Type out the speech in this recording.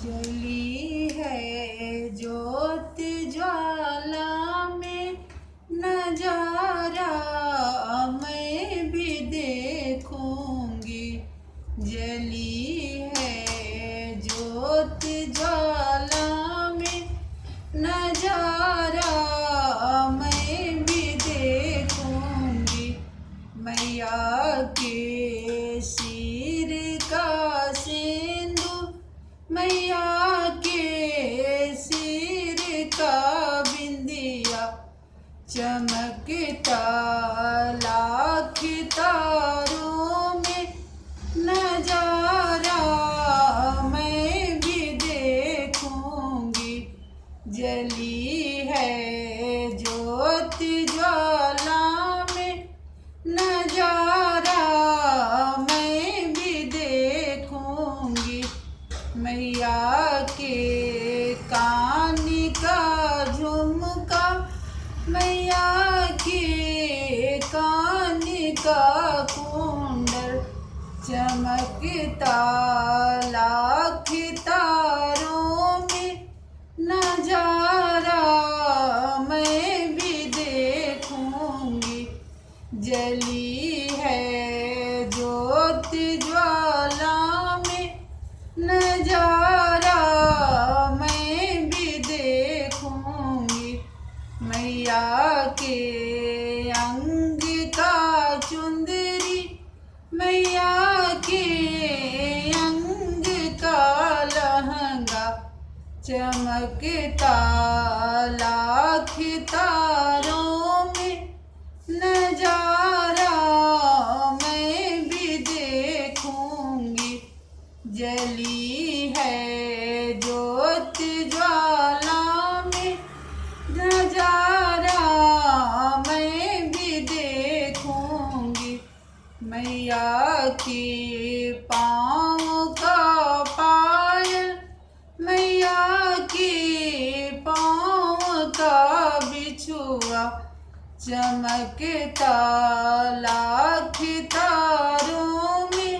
जली है ज्योत ज्वाला में नजारा मैं भी देखूंगी। जली है ज्योत ज्वाला में नजारा मैं भी देखूंगी। मैया के सिर का सिंदूर, मैया के सिर का बिंदिया, चमकता लाख तारों में नजारा मैं भी देखूंगी। जली है ज्योत ज्वाला में नजारा मैं भी देखूंगी। मैया के कान का झुमका, मैया के कान का कुंडल, चमकता लाख तारों में नजारा मैं भी देखूंगी। जली है ज्योत ज्वाला में नजारा मैं भी देखूंगी। मैया के अंग का चुंदरी, मैया के अंग का लहंगा, चमकता लाख तारों में नजारा मैं भी देखूंगी। जली है ज्योत ज्वाला में नजारा मैं भी देखूंगी। मैया के पाँव का पायल, मैया के पाँव का बिछुआ, चमकता लाख तारों में